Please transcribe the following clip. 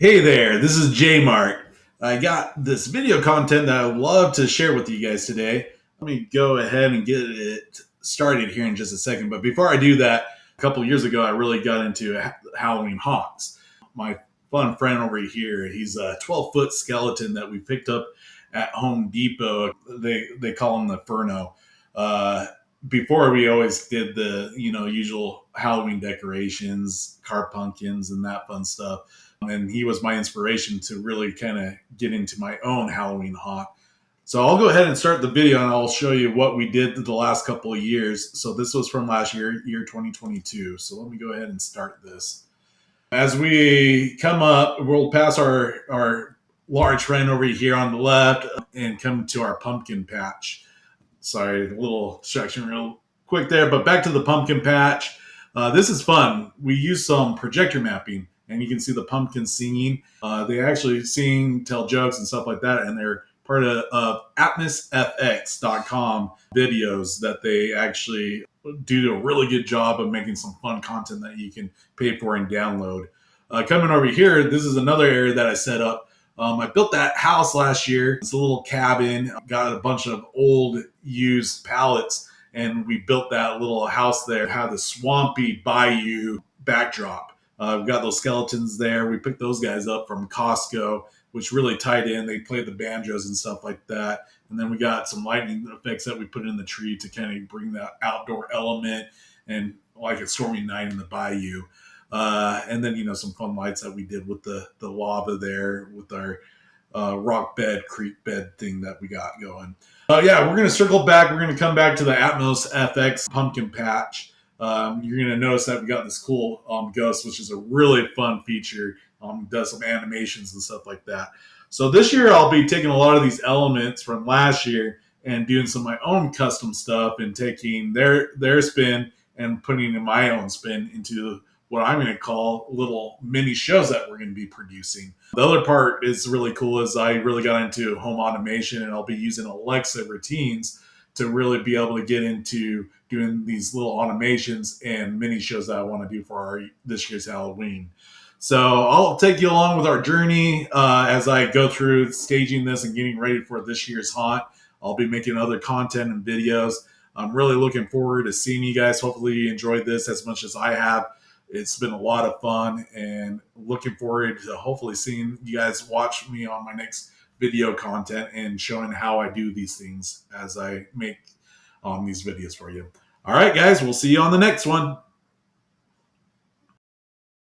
Hey there, this is Jmart. I got this video content that I would love to share with you guys today. Let me go ahead and get it started here in just a second. But before I do that, a couple years ago, I really got into Halloween haunts. My fun friend over here, he's a 12-foot skeleton that we picked up at Home Depot. They call him the Furno. Uh, Before we always did the usual Halloween decorations, car pumpkins, and that fun stuff, and he was my inspiration to really kind of get into my own Halloween haunt. So I'll go ahead and start the video and I'll show you what we did the last couple of years. So this was from last year 2022. So let me go ahead and start this. As we come up, we'll pass our large friend over here on the left and come to our pumpkin patch. Sorry, a little distraction real quick there, but back to the pumpkin patch. This is fun. We use some projector mapping, and you can see the pumpkins singing. They actually sing, tell jokes, and stuff like that, and they're part of ATMOSFX.com videos that they actually do a really good job of making some fun content that you can pay for and download. Coming over here, this is another area that I set up. I built that house last year. It's a little cabin. Got a bunch of old used pallets, and we built that little house there. Had the swampy bayou backdrop. We've got those skeletons there. We picked those guys up from Costco, which really tied in. They played the banjos and stuff like that. And then we got some lightning effects that we put in the tree to kind of bring that outdoor element and like a stormy night in the bayou. And then, some fun lights that we did with the lava there with our rock bed, creek bed thing that we got going. Yeah, we're going to circle back. We're going to come back to the ATMOSFX pumpkin patch. You're going to notice that we got this cool ghost, which is a really fun feature. Does some animations and stuff like that. So this year I'll be taking a lot of these elements from last year and doing some of my own custom stuff and taking their spin and putting in my own spin into what I'm going to call little mini shows that we're going to be producing. The other part is really cool is I really got into home automation, and I'll be using Alexa routines to really be able to get into doing these little automations and mini shows that I want to do for this year's Halloween. So I'll take you along with our journey as I go through staging this and getting ready for this year's haunt. I'll be making other content and videos. I'm really looking forward to seeing you guys. Hopefully you enjoyed this as much as I have. It's been a lot of fun, and looking forward to hopefully seeing you guys watch me on my next video content and showing how I do these things as I make these videos for you. All right, guys, we'll see you on the next one.